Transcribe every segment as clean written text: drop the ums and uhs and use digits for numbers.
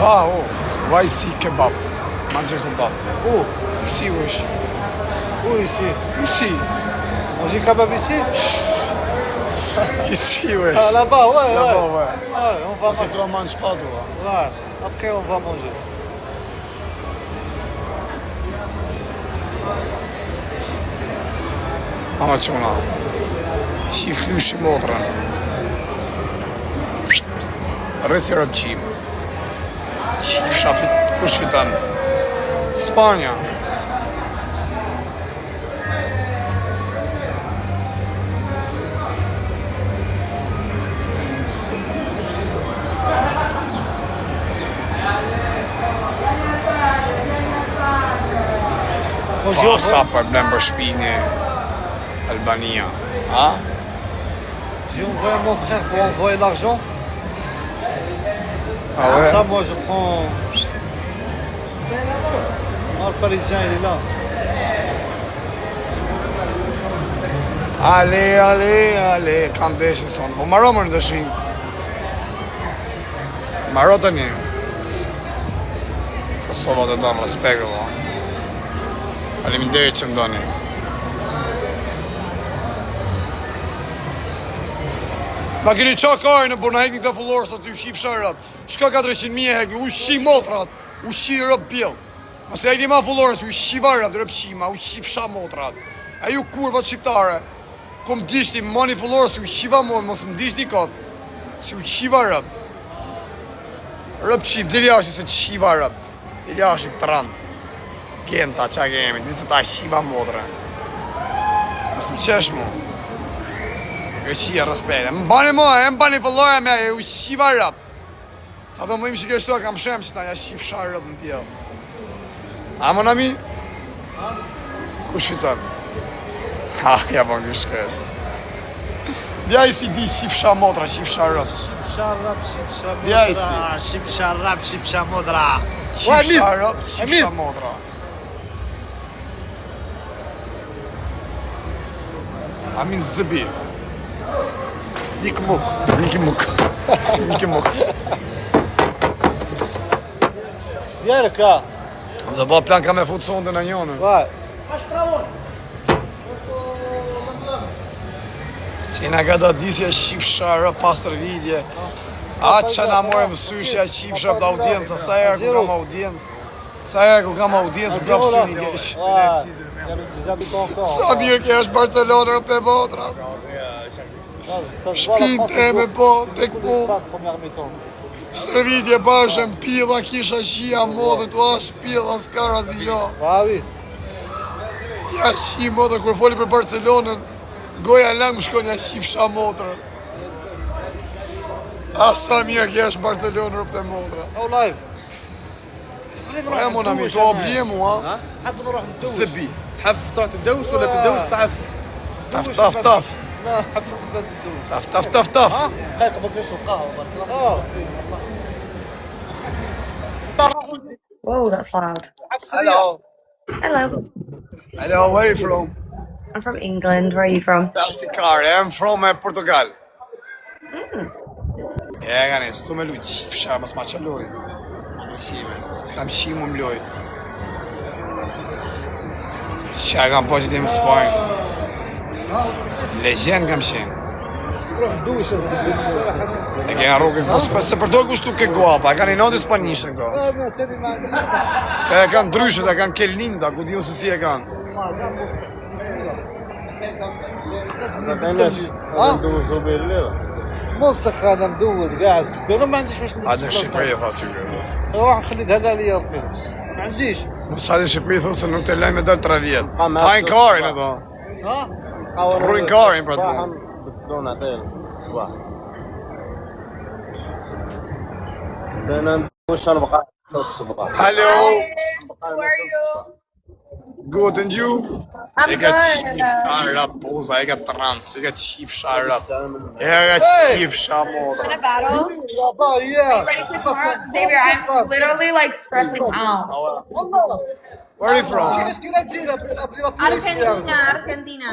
Ah, oh, vai ici, kebab. Manger kebab. Où? Ici, wesh. Où ici? Ici. Manger kebab ici? Ici, wesh. Ah, là-bas, ouais, Là-bas, ouais. ouais. Ouais, on va C'est toi, mange pas, toi. Ouais, après on va manger. Ama çuna. Çiftli uşi motra. Rësi rëbqim. Qif shafit, kush fitan? Spanja. Bonjour. Sa për blem për shpini Albania. A? J'ai envoyé mon frère pour envoyer l'argent. Ah ouais? Ça, moi, je prends. Ah, le Parisien, il est là. Ale, kam deshin sonë. Po maro më në dëshin. Maro të një. Kosova të donë respekt, do. Faleminderit që më doni. Na keni qa kajë në burna hekni këta fullorës të ty shif sharët. Shka 400.000 hekni, u shi motrat, u shi rëp bjell. Mos e hekni ma fullorës, u shi varët rëp shima, u shi fsha motrat. E ju kurvat shqiptare, kom dishti, mani fullorës, u shiva mot, mos më dishti kotë. Si u shiva rëp. Rëp qip, diljashi se të shiva rëp. Diljashi trans. Genta qa kemi, disë ta shiva motra. Mos më qesh mu. Kjo qia respekt. Më bani moja, më bani fëllore me u shiva rëp. Sa të më im që kështu kam shem që ta ja shif sha rëp në pjell. A më nami? Kush fiton? Ha, ja bon kjo shkret. Bja i si di shif sha motra, shif sha rëp. Sharrap, ship Bja i si. shamodra. Ship sharrap, ship shamodra. Shif sha rëp, shif sha motra. Amin zëbi. Nik muk. Niki muk. Niki muk. Djerë ka. Dhe ba plan ka me fut sonde në njone. Ouais. Si nga ka da disja shif sharë pas tër vidje. A që na more më syshja shif sharë për audiencë. Sa e ku kam audiencë. Sa e ku kam audiencë për kapë syni kesh. Ouais. Il y a des habitants encore. Sa mirë kesh Barcelona rëp të botra. Shpin të me po, tek po. Première mi-temps. Stërvitje bashëm, pilla kisha shia modhe, tu ashtë pilla s'kara si jo. Ah oui. Tja shi modhe, kur foli për Barcelonën, goja lang më shkon ja shif sha motrë. A sa mirë kesh Barcelonë rëp të motra. أو لايف. Ja mon ami, to oblije mua, حاب نروح ندوش. zëbi. تحف تقعد تدوش ولا تدوش تحف؟ Taf. لا حاب ندوش. Taf. هاي قبل فيش القهوة. Whoa, that's loud. Hello. Hello. Hello, where are you from? I'm from England. Where are you from? Klassikare, I'm from Portugal. Ja, gani, s'tu me lujt, shif sharë, mas ma që loj. Të kam shimu më loj. Qa kam po që ti më Spanjë. Legend kam shenë. E ke nga rrugën, po se përdoj kushtu ke guapa, e kanë i noti spanjishtë këto. Ka e kanë ndryshët, e kanë kelninda, ku di unë se si e kanë. موسخ هذا مدود قاعد زبير ما عنديش واش Hajde në Shqipëri, tha që kërë. روح خلي هذا لي ما عنديش. Mos hajde në Shqipëri, thë se nuk të lejnë me dalë 3 vjetë. Hajnë karin e tha. ها؟ Rrujnë karin për të. بدون عدل الصباح. وش انا بقى الصباح. Hello, How are you? good and you? I'm E ka good. qif sharra poza, e ka trans, e ka qif sharra. E ka qif shamotra. In a battle? بابا يا. Ready for tomorrow? Xavier, I'm literally like stressing out. Where are you from? ايش كنا جينا Argentina, Argentina.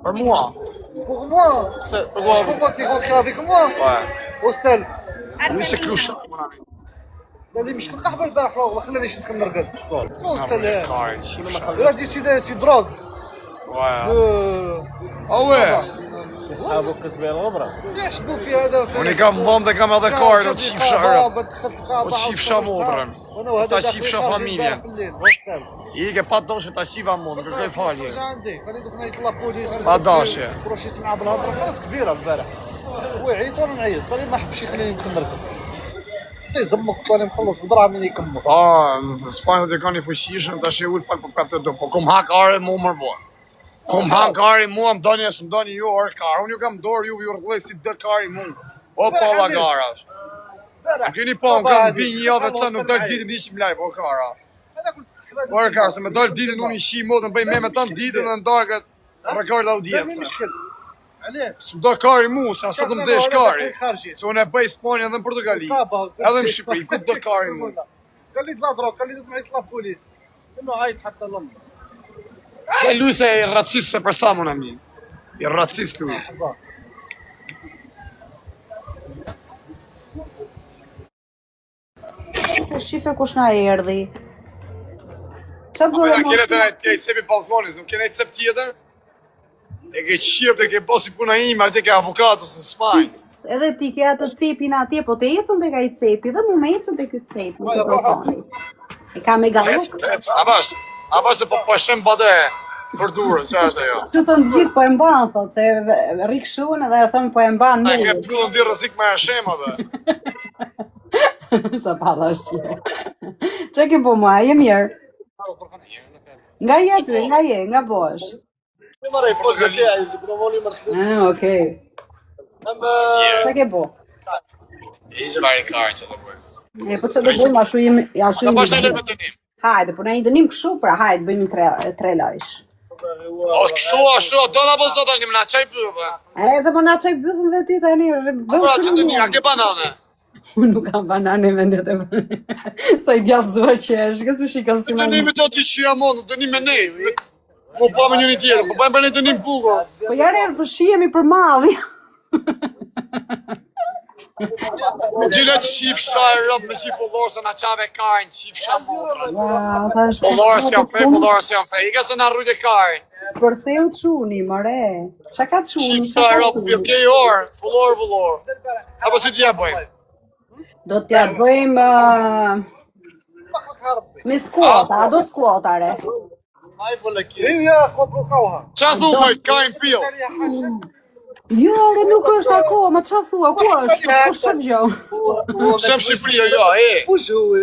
Për mua. Pour moi. Je comprends que tu es rentré avec moi. Ouais. Hostel. Lui c'est Clouchard, mon ami. قال لي مش كنقحبه البارح في والله خلاني شي نرقد صوصت له Karin qif sharë. يا دي سي دروغ Owe, يسحبوا كتبين الغبره يحسبوا في هذا unë I kam dhëm dhe kam edhe karin, o të qif sharë. O të qifsha motrën. Ta qifsha familjen. I ke pa doshe ta qifa mund, kërkoj falje. عندي خلي دوك يطلع بوليس داشي. كروشيت معاه بالهضره صارت كبيره البارح هو يعيط وانا نعيط قال لي ما حبش يخليني ندخل نركب يزمك وانا مخلص بدراهم من يكمل Në Spanjë dhe ka një fuqishën, ta shi ullë pak për prap të do, po kom hak are mu mërbo. Kom hak are mu, më doni asë më doni ju orë kare, unë ju kam dorë ju rëdhej si dë kari mu. O pala garash. Në keni po, më kam bi një javë të nuk dojtë ditën ishim lajë, o kara. Orë kara, se me dojtë ditën unë ishi modën, bëj me tanë ditën dhe ndargët, rekord audiencë. Së më do kari mu, se asë të më desh kari. Se unë e bëj Spanjë edhe në Portugali, edhe në Shqipëri, ku do kari mu. قال لي يطلع دروغ قال لي دوك يطلع بوليس انه عيط حتى لندن E lui se i racist se për sa më në mi. I racist lui. Shife kush na erdhi. Qa Po bëre na mos? kene të najtë tjej cepi balkonis, nuk kene i cep tjetër? E ke qip, e ke bosi puna ime, atë ke avokatës në Spanjë. Edhe ti ke atë cepin atje, po të ecën tek ai cepi dhe mu me ecën tek ky cep. Nuk e proponi. E ka me gallu. A bash se po shem bade për durën, që është ajo? Që të në gjithë po e mban, thot, se rikshun edhe e thëmë po e mban A me. ke plullën di rëzik me e shem atë. Sa palla është që. Që ke po mua, je mirë. Nga jetë, nga bosh. مرة يفوت تاعي يزبروا لي مرحبا Okej. Që ke po? Ishë vari karë që të bërë. E, po që do bëjmë, ashtu Ka bash të jemi. lërë me të njim. Hajde, po na i dënim kështu, pra hajde, bëjmë tre lojsh. O, kështu, ashtu, do në bës do të njim, na qaj bëve. E, se po na qaj bëthën dhe ti tani, Pra që të një, a ke banane? Unë nuk kam banane vendet e sa i djatë zua që është, kësë shikon si Të ma njimi do t'i që jam onë, të njim me nej. Po pa me njëni tjetër, po pa me për një të njim bukur. Po jare, po shihemi për malli. Gjile qif sharë rëpë me qif ullorë se na qave kajnë, qif shamë motrën. Wow, thash. Ullorës janë fej, ullorës janë fej, ike se na rrujtë kajnë. Për theu çuni, more. Qa ka çuni? Qif sharë rëpë, jo kej orë, vullorë. Apo si t'ja bëjmë? Do t'ja bëjmë me skuota, a do skuotare? هي كوبروكاوها Qa thume, kajnë pil? Jo, re nuk është akoma, qa thua, ku është? Ku shëp gjo? Shem Shqipëria, jo, e. وش هو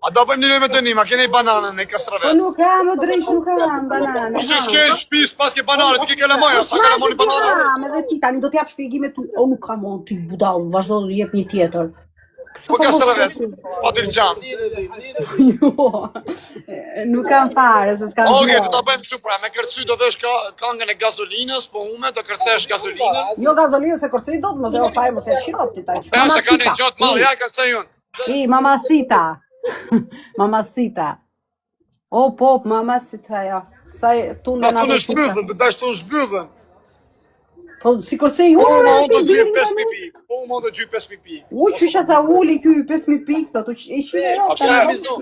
A do bëjmë një me të njim, a kene i bananën e Po kastravec? nuk kam, o drejsh nuk kam banane. Po si s'ke shpis pas ke bananën, ti ke kelemoja, sa kelemoni bananën? Kam, edhe ti tani do t'jap shpjegime tu. O nuk kam, o ti budall, vazhdo të jep një tjetër. Po kastravec, po të gjanë. Jo, nuk kam fare, se s'kam Oke, gjo. të ta bëjmë kështu pra, me kërcy do vesh kangën e gazolinës, po ume do kërcesh gazolinën. Jo gazolinë se kërcej do të më zero fare, më se shirop ti taj. Ja, se ka një gjotë malë, ja kërcej unë. I, mamacita. Mamacita. O, pop, mamacita, jo. Saj, tu Na në tu në shbydhën, të dash tu në shbydhën. Po, si kërcej Po unë, uma unë do gjyë 5.000 pikë, po uma unë do gjyë 5.000 pikë. u qysha ta uli ky 5.000 pikë, thot, i qime ro. A pse?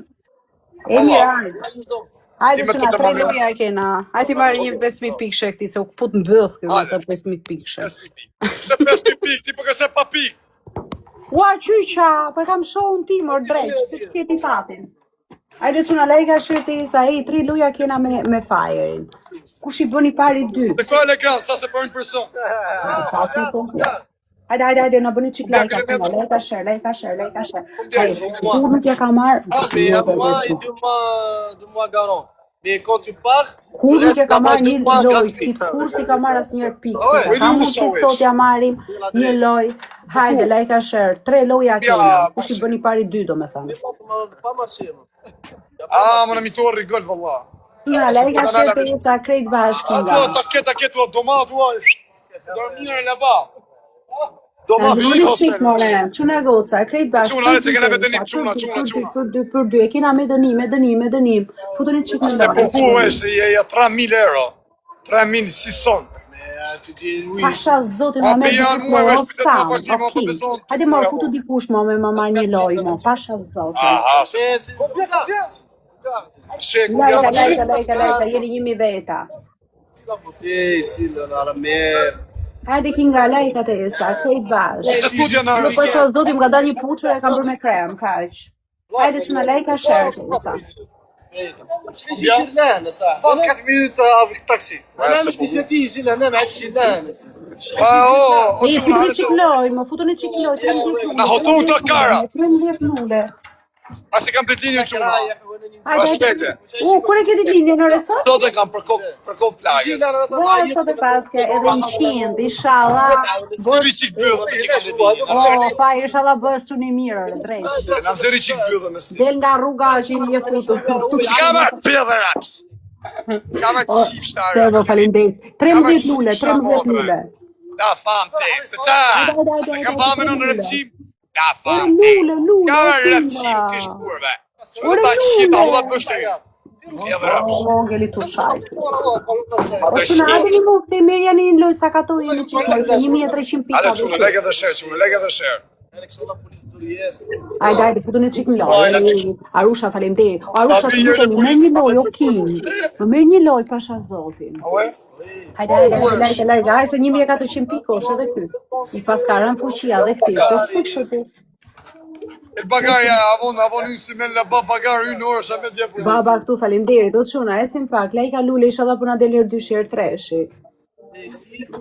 E mirë, hajde. Hajde Ti me që të na të tre marrë. loja e kena. Hajde i marrë një 5.000 pikë shekti, se u put në bëth kjo me Hajde. të 5.000 pikë shek. 5.000 pikë. Pse 5.000 pikë, ti po kërcej pa pikë. Ua, qyqa, po e kam shohun ti, mor drejq, si që kjeti tatin. Hajde që na lejka shirti, sa i 3 loja kena me fajerin. Kush i bëni pari 2? Të kojë ekran, sa se për një person. Pasu i komplet. Hajde, na bëni qik lajka, lejka share. Hajde, kur nuk ja ka marrë, de moi garant. Mais quand tu pars, kur nuk ja ka marrë një loj, ti kur si ka marrë as njerë pikë. Ka mund që sot ja marim një loj. Hajde, lajka share, 3 loja kena, kush i bëni pari 2 do me thënë. pas marcher. A, më në mitor rigol, valla. Na, lajka share të jetë sa krejt bashkë nga. Ta ketë, ua domat, ua. Dormire në ba. Doma Në fili një qik, hostel. more, quna goca, krejt bashkë. Quna, ale, se kena me dënim, quna. Për 2, e kena me dënim. Futën një qik në Ste po lojë. ku është, je 3.000 euro. 3.600. Tu dis oui. Pasha zotin, Po ma me janë gjithë mua me me o shpytet me skam, parti më po ok. beson. Hajde më futu dikush mo me ma marrë një loj mo, pasha zotin. Aha, se Mais c'est sheku Lajka, ja. lajka, jeni 1000 veta. Tu vas voter ici dans la mer. Hajde kinga lajkat e sa, krejt bash. Se studia në Nuk po shoh zotim ka dalë një puçur e kam bërë me krem, kaq. Hajde që në lajka share të sa. مش حيجي يجي لهنا صح. 24 minutes avec taxi. انا مش بدي تيجي لهنا ما عادش يجي لهنا. O Një çuna, futuni qikloj, më futuni qikloj, 13 lule. Na hotu të kara. 13 lule. a se kam të linjë çuna. رايح وانا Hajde, Respekte. kur e keni linje në resort? Sot e kam për kokë plagës. Ua, sot e paske, edhe në qind, inshallah. Zëri çik byllën. Pa, inshallah bësh çuni mirë, drejt. Na zëri çik byllën me stil. Del nga rruga që i një futu. Çka më pjedhe raps. Çka më çift shtar. Tevo, faleminderit. 13 lule, 13 lule. Da fam te. Se ça? Se kam pa në rëpçim. Da fam te. Lule, Ka lule. rëpçim kish kurve. Ora ta shita valla bësh ti. Pjedhe raps. O, ngeli tu shajt. O që në ademi mu të mirë janë një loj sa kato jeni që të 1300 pika. Ale çuna, legë dhe shër, çuna, legë dhe shër. انا كسر لك بوليس تورياس. Hajde, futu një qik në loj. Arusha, faleminderit. Arusha, të më merr një loj, o king. Më merr një loj, pasha zotin. Ue? Hajde, hajde, se 1400 pikosh edhe ky. I pas ka rënë fuqia dhe këti. Po kështu ti. El bagarja avon si me la bagar une orë sa me dje polici. Baba këtu, faleminderit. O çuna, ecim pak. Lajka lule, inshallah po na del herë dysh herë treshi.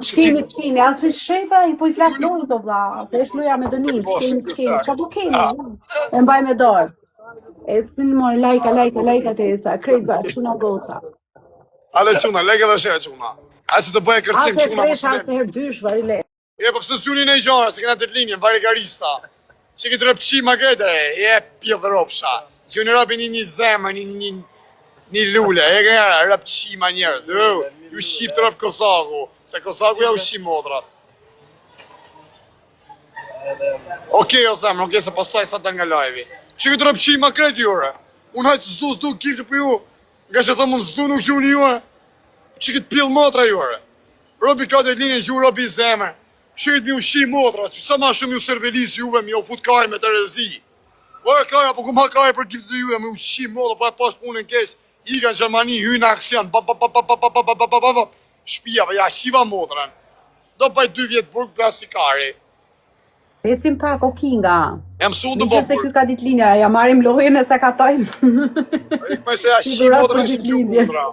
Ç'kemi, atë shefa i po i flas dorë do vlla, se është loja me dënim, ç'kemi, ç'a do kemi? E mbaj me dorë. Ecni në morë, lajka të esa, krejt bashkë, çuna goca. Ale çuna, legë dhe shër çuna. A se të bëje kërcim Atë çuna tresh, mos atë herë dysh, vari le. E po pse syni në gjara, se kena të linjën, vari garista. Që këtë rëpçi ma këtë, e pjedhë ropsha. Që në rapi një zemë, një lule, e kënera, rëpçi ma njerëz. Ju shqip të rëpë Kosaku, se Kosaku ja u shqip modrat. Okej, o zemë, okej, se pastaj sa të nga lajvi. Që këtë rëpçi ma kretë jure. Unë hajtë zdu, kiftë për ju. Nga që thëmë unë zdu nuk që unë jure. Që këtë pjedhë motra jure. Robi ka të linjën që u robi i zemër. Shqit mi u shi modrat, sa ma shumë ju servelis juve mi u fut kajnë me të rezi. Vërë kajnë, apo ku ma kajnë për giftë të juve, mi u shi modrat, pa e pas punën kesh, i ka në Gjermani, hyjnë në aksion, shpijave, ja, shiva modran. Do paj 2 vjetë burg plastikari. Ecim pak, o kinga. E mësu të Në që se burg. ky ka ditë linja, ja marim lojën e se katojmë. Me se ja shi modran shi që modra.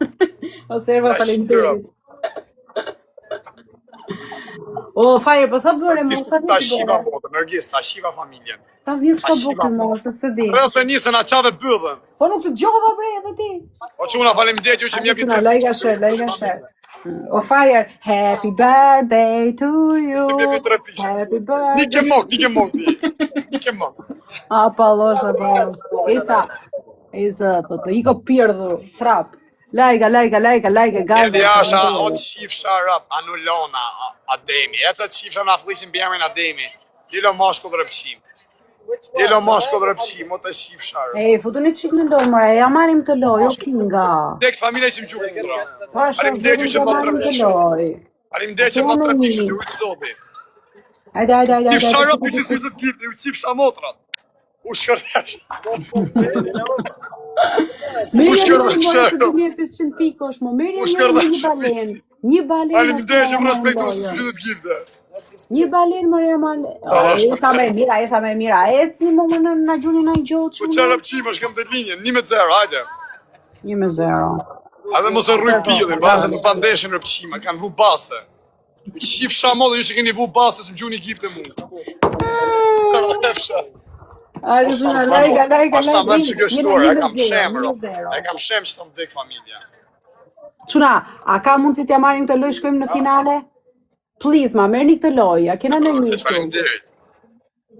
O serva, faleminderit. O, fajrë, po sa bëre mo, sa Ta të shiva bëre? modra, nërgjis, ta shiva familjen. Ta vjen shko buke mo, se se di. Rëthë të njësën a qave bëdhen. Po nuk të gjova bre edhe ti. O quna faleminderit ju që m'jepi Tuna, lajka shër. O fire, happy birthday to you. m'jepi 3 pishe. Happy birthday. Nike mok ti. Nike mok. A, palosha, po. Isa, po të iko pirdhur, trap. Lajka, gazë. Edhe asha, o të shifësha rap, anulona, Ademi. E të shifësha na flishin bjermin Ademi. Dilo mashko dhe rëpqim. O të shifësha rap. E, futu një qik në loj, mëra, ja marim të loj, o kinga. Dek familje që më gjukë mundra. Pasha, Faleminderit ju që ja thot marim të 3 pishe. loj. Faleminderit që thot 3 pishe, të ujtë zoti. Hajde. Shifësha rap, ju që s'është të gifte, ju qifësha motrat. U shkërdesh. Mirë, shkërdoj, më shërdo. të 2500 pikosh, më mirë U shkërdoj, një balen. Një balen. Faleminderit që më respektu se s'është të gifte. Një balen më remale. Esa me mira. Ecni më në gjuni në gjotë Po që rëpqim është kam të linjën, 1-0, hajde. 1-0. Adhe mos e rruj pillin, bazë në pandeshin rëpqima, kanë vu baste. U qif shamodhe, ju që keni vu baste, së më gjuni gifte mu. Ajde, zuna, lajka. Pasta më dhem që kështuar, e kam shemë, e kam shemë që të më dek familja. Quna, a ka mundë që t'ja marim këtë loj shkojmë në finale? Please, ma merrni këtë loj, a kena në një shtu. Faleminderit.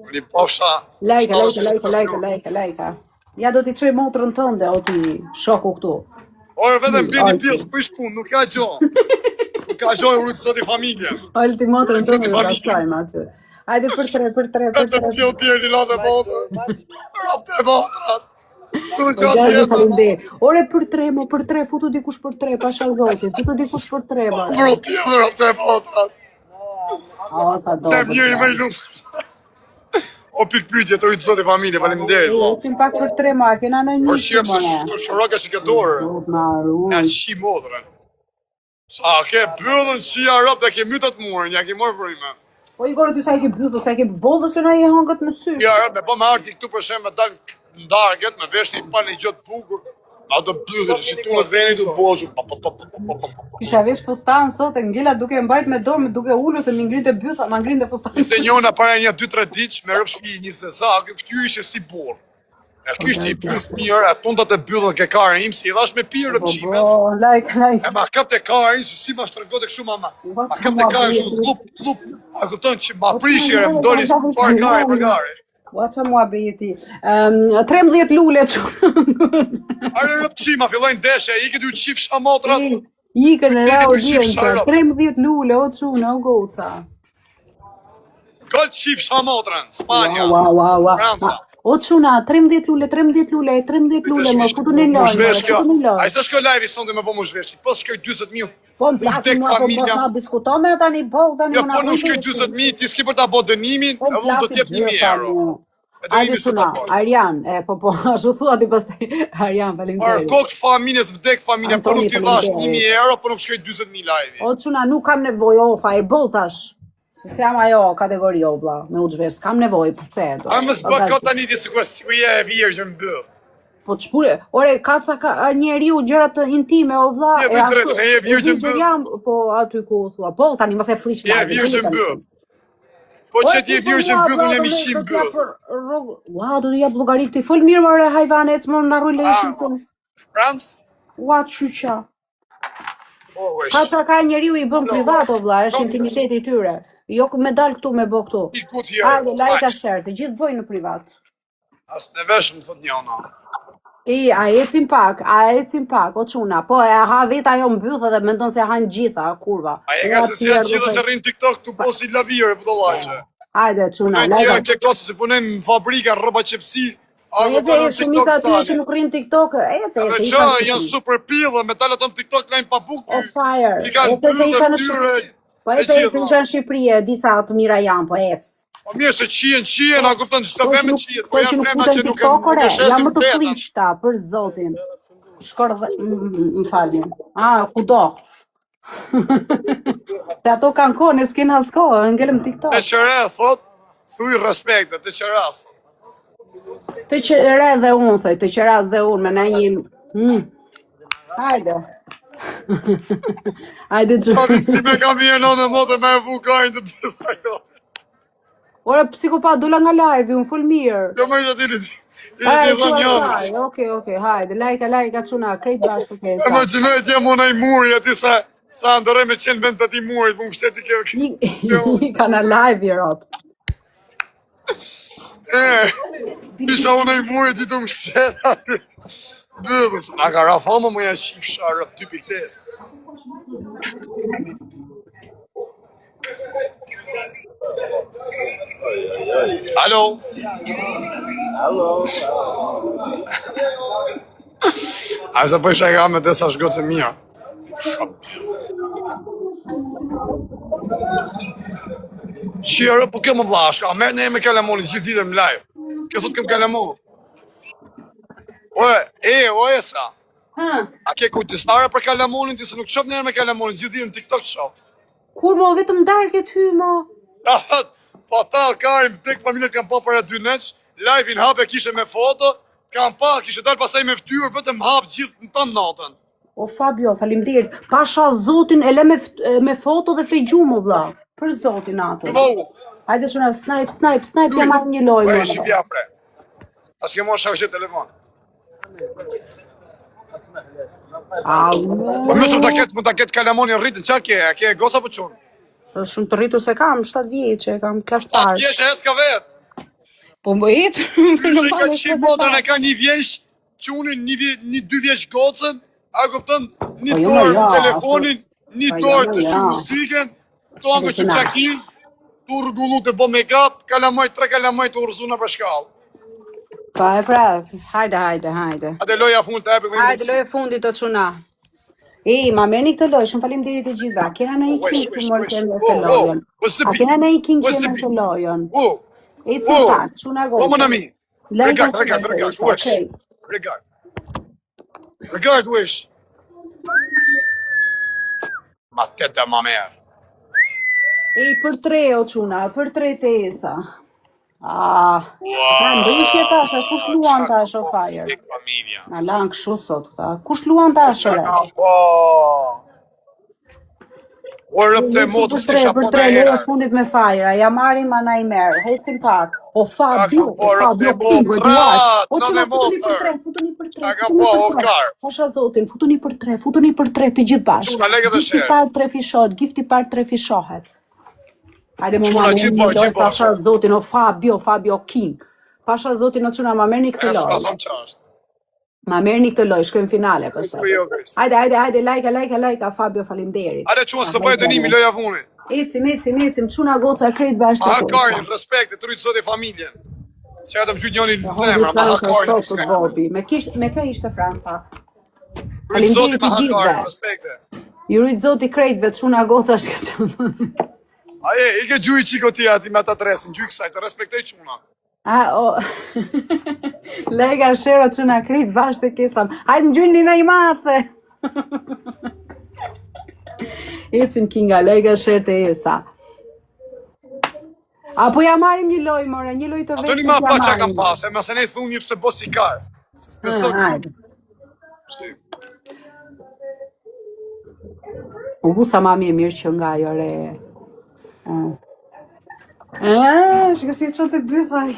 Unë i pofsha... Lajka. Ja do t'i qoj motrën tënde, o ti shoku këtu. Orë, vetëm bini pjesë, për ish punë, nuk ka gjohë. Nuk ka gjohë, u rritë zoti familjen. Olë ti motrën tënde do t'a qojmë aty. Hajde për tre. Vetëm pjellë pjerë, një latë e botër. Rapë të e botërat. Tu O qatë gjallë jetë, mo. faleminderit. Ore për tre, mo për tre, futu dikush për tre, pasha zotit. Futu dikush për tre, Po, more. bro, pjellër, të e potrat. A, sa do Te për njëri me i tre. lumë. O pikë pyetje të rritë zotë i familje, faleminderit, po. Ecim pak për tre, mo, a kena në Por njësi, shqip se more. shtu shoroka që ke dorë. Zot na Ja ruaj. shi modrën. Sa ke bëllën që ja rap dhe ke mytat murën, ja ke morë vrime. Po Igor, ti sa i ke byllë, sa i ke bollë se na i hangët me sysh. Ja rap, me po me arti këtu për shemë, dal ndarket, me vesh një pan një gjotë bukur. A do bëllë, si tunët veni du boqë. Kisha vesh fustan sot, e ngela duke mbajt me dorë, duke ulur se më ngrinte bytha, ma ngrinte fustan. Ishte njona para një 2-3 ditë, me rëp shpi një sesa, këtu ishe si borë. E kishte i pyth mirë, e tundat e byllën ke karën im, si i dhash me pirë rëp qimes. Po, like. E ma kap të karën, si ma shtrëgote kështu ma kap të karën shumë lup, a kupton që ma prishire, më doli farë karën për karën. Ua që mua beti. 13 lule që. Are rëp qima, fillojnë deshe, i këtë ju qif shamotrat. Ikën e rao Qif djenë, sharap. 13 lule, o quna, o goca. Kol qif shamotran, Spanja, Wow. Franca. O quna, 13 lule, 13 lule, më futu një Mu lojnë, shvesh kjo, futu një a i lojnë. sa shkoj live i sonde me po mu shvesh, po shkoj 20.000, Po më plasi mua, po më ta diskuto me ata një bol, tani jo më po nuk shkoj 20.000, ti s'ki për ta bo dënimin, Po e unë do t'jep 1.000 euro. E Ajde dënimi së quna, ta boj. Arjan, po, ashtu thua ti pastaj, Arjan, Parë faleminderit. kokë familjes, vdek familja, po Antoni, nuk t'i dhash faleminderit. 1.000 euro, po nuk shkoj 20.000 live. O quna, nuk kam nevoj, o, fireball tash. Se jam ajo kategori o, bla, me u gjvesh, kam nevoj, përse e do. A më s'bë ka tani ti si ku je e virgjën në bëth. Po të shpure, ore, kaca ka njeriu gjërat të intime, o vlla, Je dhe drejtë, ne je virgjën virgjën bë. jam, po aty ku thua, po tani mos e flish Je virgjën bë. Po që ti je virgjën bë, unë jam i shim bë. Ua, do të jap llogarit ti, fol mirë more hajvane, ecmon na rroj leshin ton. Francë? Ua, çyqa. Po, wesh. Kaca ka njeriu i bën privat, o vlla, është intimiteti i tyre. Jo ku me dal këtu me bë këtu. I ku Hajde, like a tjerë. share, të gjithë bëjnë në privat. As në vesh më thot njona. A ecim pak, o quna, po e ha dhita jo mbyth dhe mendon se han gjitha, kurva. A e ka se si janë gjithë se rrinë TikTok të po si lavire, për do lajqe. Hajde, quna, Në tjera lajka. ke kocë se punen në fabrika, rroba qepsi, a E ku dhe në TikTok shumita aty që stane. nuk rrinë TikTok, Edhe se që janë super pillë, me talë ato në TikTok lajnë pa buk O ty. fire, I kanë se pyllë isha dhe në tyre, Shqipëri. Po e isha gjitha. në Shqipëri, e disa të mira janë, po ec. Po mirë se qien, a kupton që të Po që femën nuk qiet, po po që janë nuk femna futen që nuk TikTok, ore, e jam shesin më të vetën. flishta, për zotin. Shkordhe, më falni. Kudo. Se ato kanë kohë, ne s'kena as kohë, ngelëm TikTok. E qëre, thot, thuj respekte, të qëras. Të qëre dhe unë, thoj, të qëras dhe unë, me na një... Hajde. Hajde që... Po si me kam vjen në motë me e vukajnë të bëdha jo. Ore, psikopat, dola nga live, unë full mirë. Jo më ishte ti i Hajde, dhë njënës. Okej, hajde, lajka quna, krejt bashkë, okej, E më që në e tja mona i muri, aty sa ndore me qenë vend të ti murit, po më shteti kjo. I ka në live, i rop. Isha unë i murit, i të më shtetë aty. Bëdhë, nga ka rafama më janë shif sharë, 2.8. Alo? A se po isha e ka me desa shgocë e mirë. Qërë, po kjo më vlashka, a merë ne me kalamonin, gjithë ditër më live. Kjo thot këm kalamon. O e sa, a ke kujtistare për kalamonin, ti se nuk shop njerë me kalamonin, gjithë ditër në TikTok shop. Kur mo, vetëm darket hy, mo. Po ta karim, tek familjet kam pa para 2 neç, live-in hape kishe me foto, kam pa, kishe dalë pasaj me ftyrë, vetëm hap gjithë në të natën. O Fabio, faleminderit. Pasha zotin e le me foto dhe frigjumë, vlla. Për zotin ato. Këllohu, Hajde shuna, snipe, ja marrë një loj, po e mo. shifja pre. As ke mo sharshe telefon. Po më ta ketë kalamonin rritën, qa ke, a ke gosa po qunë? Shumë të rritu se kam, 7 vjeqe, kam klas Pa parë. vjesh e s'ka vetë. Po më jetë. Kështë i ka qip modrën e ka një vjesh, qunin një 2 vjesh gocën, a kupton, një Po jo, dorë jo, telefonin, një Po jo, dorë të jo. që muziken, to angë që Alucinant. qakiz, tu rrgullu të bo make-up, kalamaj, 3 kalamaj të urzuna për shkallë. Pa e pra, hajde. Atë loja fund të epi Hajde, loje fundit të çuna. Ma merrni këtë lojë, shumë faleminderit të gjithëve. A kena ndonjë king që mor të merr këtë lojën? A kena ndonjë king që merr këtë lojën? Ecim pak, çuna gol. Mon ami. Regarde, wesh. Regarde, wesh. Ma teta ma merë. Për 3 o çuna, për 3 të esa. Ta ndryshje tash, kush luan tash o fire? Na lan kështu sot këta. Kush luan tash ore? O rëp të motës të shapo për 3 lojë fundit me fire, ja marrim ana i merr. Hecim pak. O Fabio Pingo Duart. O çuna futuni për 3, futuni për 3. Ka po o kar. Pasha zotin, futuni për 3 të gjithë bashkë. Çuna legë të shër. Gifti par 3 fishohet, gifti par 3 fishohet. Hajde më marrë pasha zotin o Fabio King. Pasha zotin o çuna ma merrni këtë lojë. Ma merrni këtë lojë, shkojmë finale pastaj. Hajde, like, Fabio, faleminderit. Hajde çuan të bëj dënimi loja funit. Ecim, çuna goca krejt bashkë. Hakarin, respekt, të rrit zoti familjen. Se ata më gjyt njëri në zemra, ma hakarin. Me kë ishte Franca? Rrit zoti ma hakarin, respekte. Ju rrit zoti krejtve, çuna goca shkëtë. Aje, i ke gjuj qiko ti ati me ata tresin, gjuj kësaj, të respektoj quna. Lega shero çuna krejt bashkë të kesam. Hajde në gjyni në i mace. Ecim Kinga, lega sherë të esa. Apo ja marim një loj, more, një loj të vetë. Ato një ma pa qa kam pas, e ma se ne thunë një pëse bos i kar. Sa mami e mirë që nga jo re. Shka si që të bëthaj.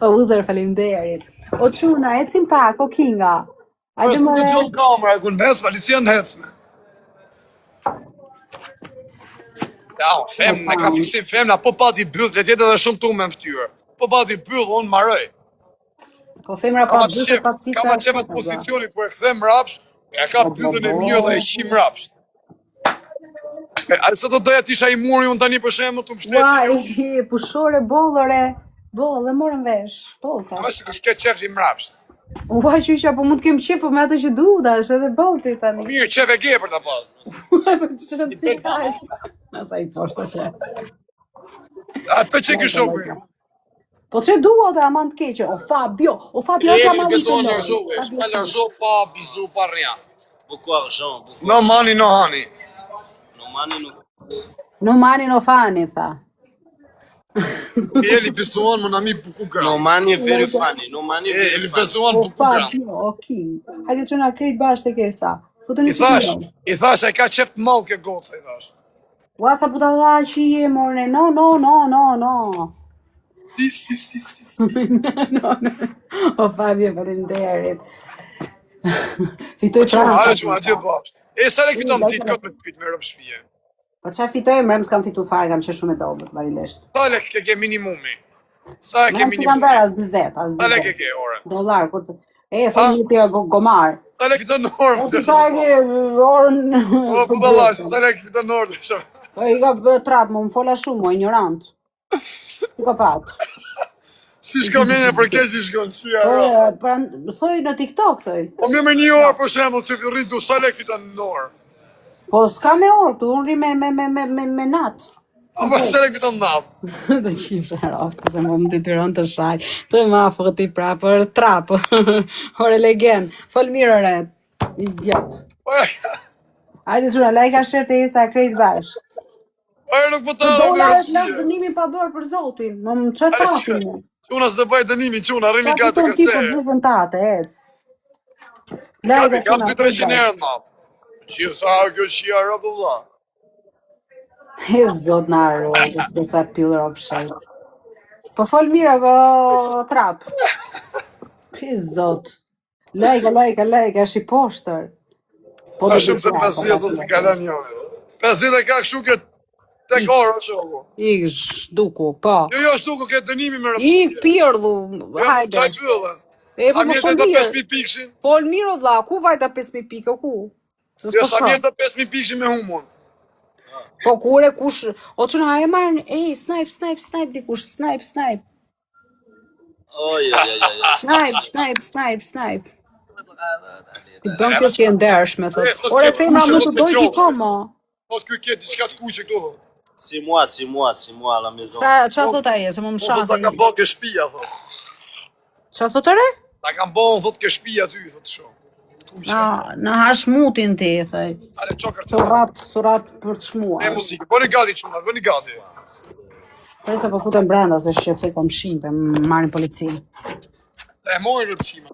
O uzër, faleminderit. O çuna, ecim pak, o Kinga. Ajde më të gjollë kamera, ku në hecme, lisi janë hecme. Ja, femna, ka fiksim femna, po pati byllë, le tjetë edhe shumë tu me më ftyrë. Po pati byllë, unë maroj. Po femra pa byllë, pa cita. Ka ma qepat pozicionit, kur e këthem rapsh, e ka byllën e mirë dhe e qim rapsh. A se të doja t'isha i muri unë tani për shemë të më shtetë. Uaj, pushore, bollore. Bollë, dhe morën vesh. Bollë ta. Ma si këske qef i mrapsht. Uaj, qysha, po mund të kem qefë me ato që duda, është edhe bollë ti tani. Mirë, qef e ge për të pas. Uaj, për të shërën si kajtë. Nasa i poshtë të që. A për që kështë shumë? Po që duo dhe aman të keqe, o Fabio ka ma besoin l'argent, wesh, pas l'argent, pas bisous, pas rien. Beaucoup argent, beaucoup. No money, no honey. No money, no. No money, no funny, tha. Ele besoin, mon ami, beaucoup grand. No money, very funny. No money, very Ele funny. besoin, O beaucoup grand. Fabio, o King. Hajde që nga krejt bashkë të kesa. I thash, e ka qef të malë ke goca, i thash. Ua sa puta dha që je, morne, no. Si. No. O Fabio, faleminderit. Fitoj Qëma, Franca. ale qëma, gjithë vash. E, sa le fiton ditë këtë me të pytë me rëmë shpije. Po qa fitoj, mërëm s'kam fitu fare, kam që shumë e dobet, barilesht. Sa le ke minimumi? Sa e ke Mërëm si kam minimumi? bërë as bizet. Sa le ke ore? Dolar, kur të... thëmë një tja gomar. Sa le këtë normë? O, sa e ke orën... O, po da lash, sa le këtë normë? Po, i ka trap, më fola shumë, o, ignorant. I ka pat. Si shka menje për keq i shkon, si e ra. Thoj në TikTok, thoj. Po me një orë për shemë, që rritë du, sa le këtë normë? Po, s'ka me orë, tu unë ri me natë. Apo sa le këtë natë? Të qifë raftë, se më të tyron të shaj. Të ma fëti pra për trap. Ore legen, fol mirë ore, idiot. Hajde qura, lajka shërë të jesa krejt bash. Ajo nuk po ta Dola është lëmë dënimi pa bërë për zotin, më më që trapin. Quna s'të bëj dënimi, quna, rrini Ka ka të fiton ti për kërcej. bluzën tate, ec. Kam 200-300 herë në mapë. Qia sa kjo qia rëpë vla. E zot në arro, dhe sa pillë ropshaj. Po fol mira, po trap. E zot. Lajka, shi poshtër. A shumë se 50 ose kalan njone. 50 e ka këshu këtë tek orë, shoku. Ik duku, po. Jo, shtuku këtë dënimi me rëpë. Ik pirdhu, hajde. Qaj pëllën. E, Sa po më mirë fol të mirë. 5.000 pikshin? Fol mirë, vlla, ku vajta 5.000 pikë, ku? Jo, sa mirë të 5.000 pikshin me humon. Po kure kush, o që nga e marrë, snipe, dikush, snipe. Snipe. Ti bën kjo që e ndershme, thot. Ore femra më të doj ti koma. Thot ky ke diçka të kuqe këtu. C'est moi à la maison. Qa thot aje, se më më Thot ta kam bë ke shtëpia thot. Qa thot ore? Ta kam bën thot ke shtëpia ty thot shoh. Në hashmutin ti, thaj. Ale çokër. Surat për të shmuar. Me muzikë. Bëni gati çuna, bëni gati. Presa po futem brenda se shqetësoj komshin, të marrin policinë. E morën rëpqima.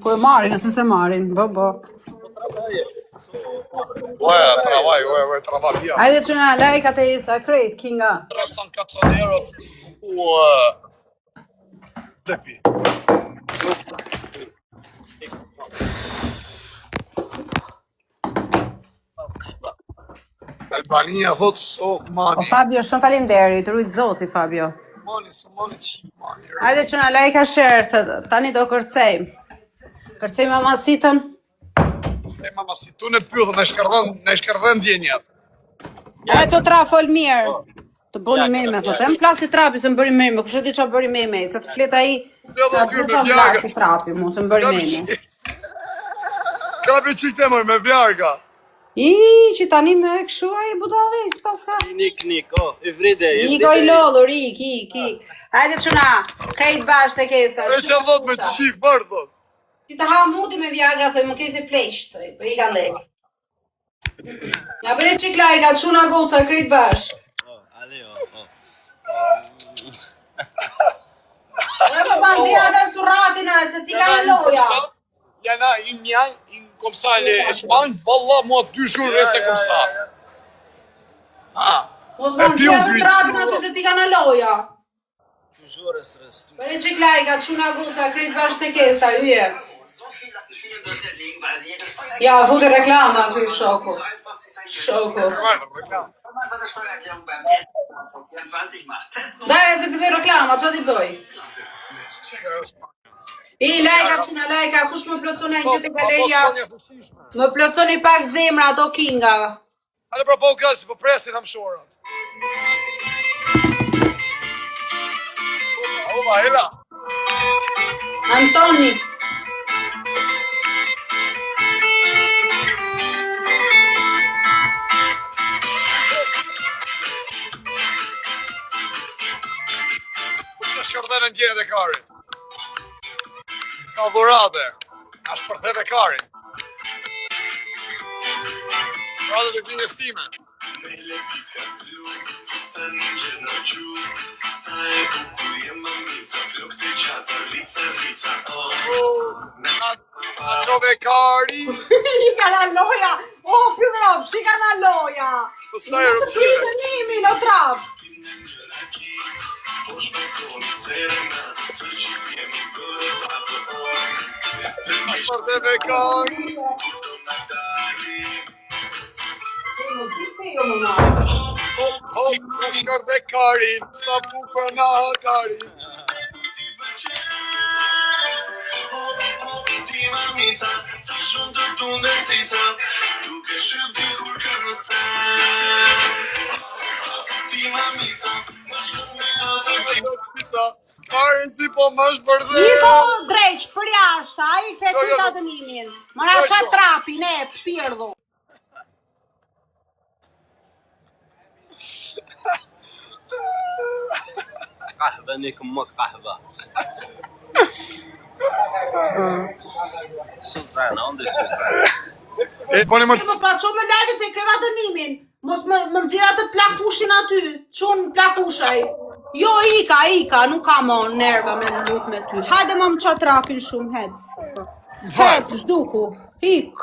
Po e marrin, nëse se marrin, bo. Ue, travaj. Ajde që nga lajkat e isa krejt, kinga. 340 euro. Ue. Stepi. Albania thot so mani. O Fabio, shumë faleminderit, rujt zoti Fabio. Mani, qif mani. Ajde që nga lajka shërtë, tani do kërcejmë. Kërcejmë mamasitën. E mamasit, tu në pythë, në shkardhen djenjat. E të tra fol mirë. Të bëni meme, thot. E më plasi trapi se më bëri meme, kështë di qa bëri meme, se të flet aji. Dhe kjo me vjarga. Trapi mu, se më bëri meme. Ka për qikte moj, me vjarga. Që tani me këshu aji budalli, s'pas ka. Nik, everyday. Ik o i lollur, ik. Hajde që na, krejt bash të kesa. E që dhot me qif, mërë dhot. Ti të ha muti me vjagra, thoj, më kesi plesht, thoj, për i ka ndej. Ja bëre qik lajka, quna goca, krejt bash. E më banzia dhe suratina, se ti ka në loja. Jana, in comme ça, l'Espagne, wallah, moi, 2 jours reste comme ça. Mos banzia dhe trapina, se ti ka në loja. Toujours reste. Bëre qik lajka, quna goca, krejt bash të kesa, uje. Ja, vute reklama, ty shoku. Daj, se filloj reklama, qa ti bëj? I lajka, quna lajka, kush më plëcone në këtë galeria? Më plëcone pak zemra ato kinga. Ale pra po u gëllë, si po presin ham shorat. Ova, hela. Antoni. Në shkardhen në djenet e karit. Ka dhurate. A shpërthet e karit. Dhurate të klinës time. A qove kari. I ka në loja. O, pjudrop, shika në loja. Sa e rëpsime. Në të nimi, në trap. A shpërthet e kari. Në shkardhe karin, sa bukër na karin. Sa shumë të tunde cica, duke shëti kur kërëce. Ti mamica, më shumë me cica. Karin ti po më shpërdhe. Iko dreq, për jashtë, a i se ty ta dënimin. Mëra qa trapi, ne, të spirdhu. قهوة نيك امك قهوة Suzana, onde Suzana? E poni më Po pa ço me lajve se kreva dënimin. Mos më nxjerr atë plakushin aty. Çun plakushaj. Jo ika, nuk kam nerva me lut me ty. Hajde më qa trapin shumë hec. Hec, zhduku. Ik.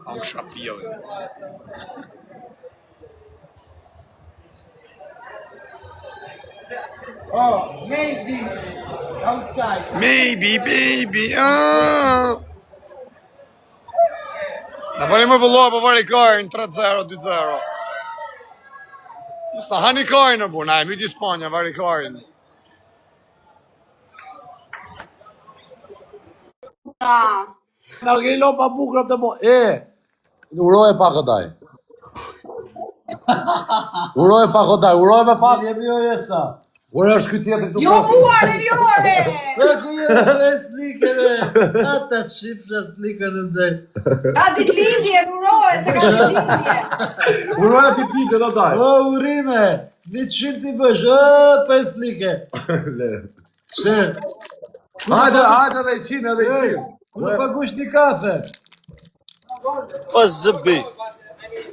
Ang shapio. Oh, maybe outside. Maybe, baby, Na bëni më vëlloha po vari karin, 3-0, 2-0. Sta hani karin në bu, na e myti Spanja, vari karin. Na ke lopa bukra të mo. Uroje pak këtaj. Uroje pak këtaj, uroje me pak, jemi jo jesa. Ora është ky tjetër këtu. Jo muare, jore! Slikeve. Ata shifra slika në ndaj. Ka ditëlindje, uroje se ka ditëlindje. Uroja ti pike do daj. O, urime. 100 ti bësh. O, 5 slike. She. Hajde dhe 100 edhe 100. Ku të pagush një kafe? O zëbi.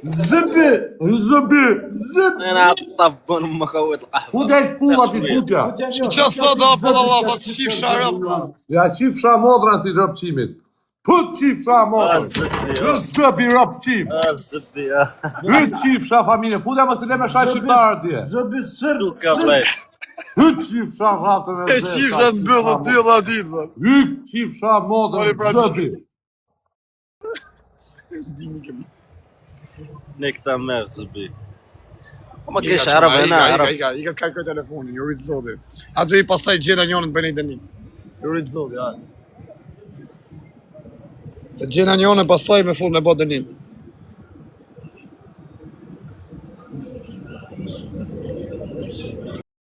Zëbi. أنا طبون مكوت القهوة. Ku del pulla ti futja? Që thot do apo Allah, po qif sharap. Ja qifsha modra ti rëpqimit. Put qifsha modra. Zëbi rëpqim. الزبي Hyt qifsha familje. Futja më se le me shaj shqiptarë tje. Zëbi sër. دوكا بلاي. Hyt qifsha ratën e E qifsha të bëllë të dylla ditë. Hyt qifsha modra zëbi. نكتا ما زبي. وما كاينش عرب هنا عرب. I ka të kalkoj telefonin, ju rritë zoti. Ato i pastaj gjena njënën të bëjnë dënim. Ju rritë zoti, ja. Se gjena njënën pastaj me fund me bë dënim.